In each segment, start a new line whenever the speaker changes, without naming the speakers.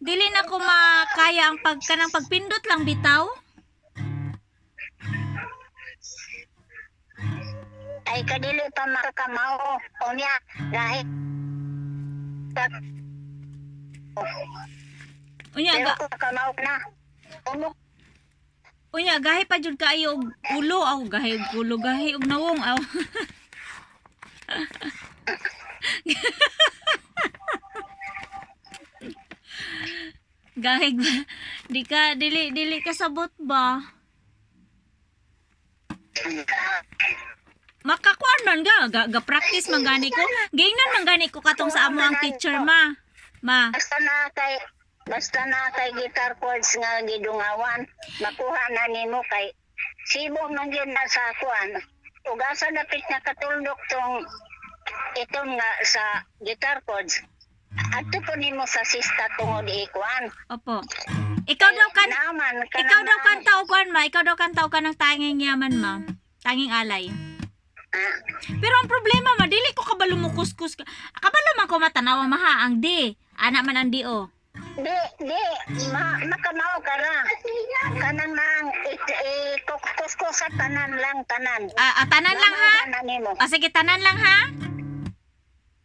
Dili na ko makaya ang kanang pagpindot lang bitaw.
Ay kadili pa makakamaw. Unya, dahil
Unya
pero
ga
kung kamaw na.
unya gahi pa jud kaayo og ulo aw gahi og ulo gahi og nawong aw. Gahi dili ka sabot ba? Makakuan man ga practice man gani ko. Gingnan man gani ko katong sa amo ang teacher ma. Ma.
Basta na kay guitar chords nga gidungawan, makuha na nimo kay sibo man gyud na sa kuan. Ug asa dapit na katuldok tong itom nga sa guitar chords. Adto po nimo sa sista tungod ikuan.
Opo. Ikaw daw kanta og kuan ma, ikaw daw kanta og kanang tanging yaman ma. Tanging alay.
Ah,
Pero ang problema ma, dili ko kabalo mo kuskus. Kabalo man ko matanawa maha ang di. Ana man ang di o.
makamaw ka ra. Kanang nang kusko sa tanan lang tanan.
Tanan lang ha?
Na nimo.
Sige, tanan lang ha?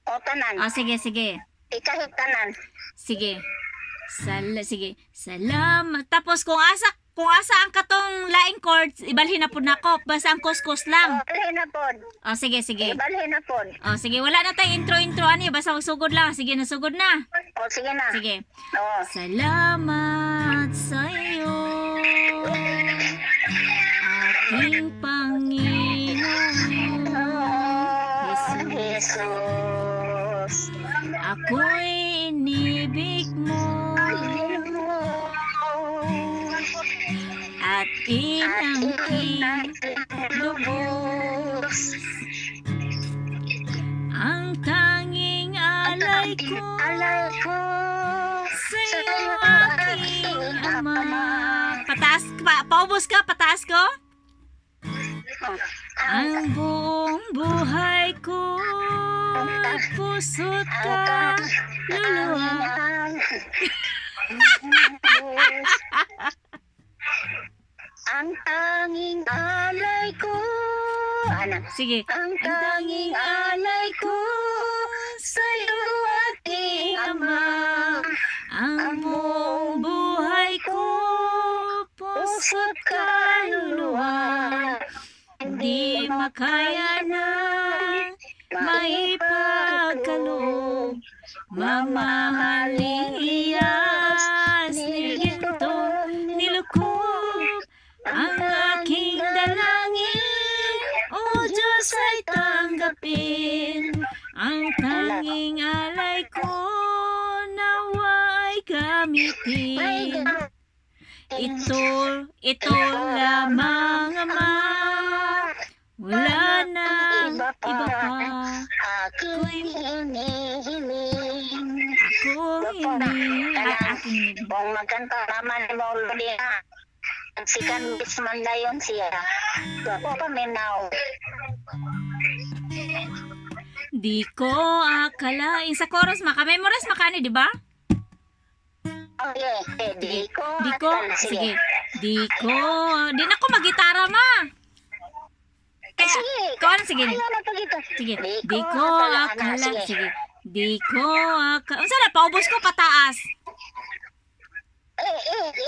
O tanan.
Sige.
Ikahit tanan.
Sige. Sige. Salamat. Tapos kung asa ang katong laing chords, ibalhin na po nako. Basta ang kuskus lang.
Balhin na pod.
Sige.
Balhin na pod.
Sige, wala na tayong intro ani. Basta magsugod lang. Sige, nasugod na.
O sige na.
Sige.
Oo.
Salamat sa iyo, aking Panginoon.
Jesus.
Ako'y inibig mo at inangkin lubos. Ang tanging alay ko sa iyo, aking Ama. Pataas pa, paubos ka, pataas ko. Ang buong buhay ko, puso't ka, luluwa.
Ang tanging alay ko. Ano?
Sige.
Ang tanging alay ko sa'yo, aking Ama.
Ang buong buhay ko, puso't kaluluwa. Hindi makaya na maipagkaloob. Mamahaling iyas ni ginto nilukob. Ang aking dalangin, O Diyos ay tanggapin. Ang tanging alay ko, nawa ay gamitin. Ito lamang, Ama. Wala na iba pa.
Aking hinihiling.
Aking
Kung magkanta naman ni Maulodi na, ang sikan bisman na yun siya. Ako pa minaw.
Di ko akalain. Sa chorus, makamemorize makani, di ba?
Okay, di ko.
Sige. Di na ko magitara, ma. Kaya,
Sige.
sige.
Ayaw na pagito.
Sige,
Di
di
ko
ko
akala.
akala.
Sige.
Sige. Di ko akala. Unsa na, paubos ko pataas.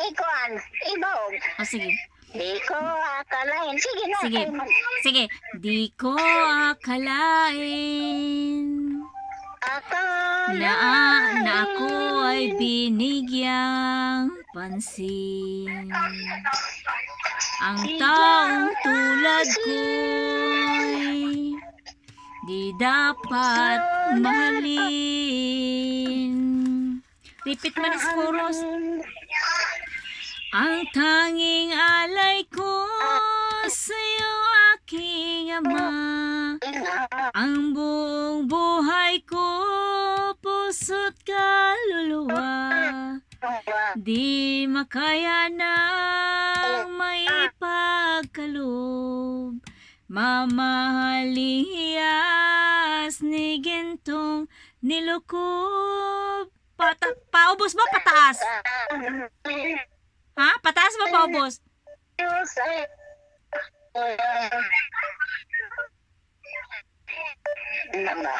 Ikuan. Ibaw.
Sige.
Di ko akalain. Sige na.
Sige.
Ay,
Sige. Di ko akalain na ako ay binigyang pansin. Ang taong tulad ko'y di dapat mahalin. Repeat man is chorus. Ang tanging alay ko sa'yo, aking Ama. Ang buong buhay ko, puso't kaluluwa. Di makaya na maipagkaloob. Mamahaliyas ni gintong nilukob. Paubos ba pataas? Ha? Pataas ba paubos?
Ano ba?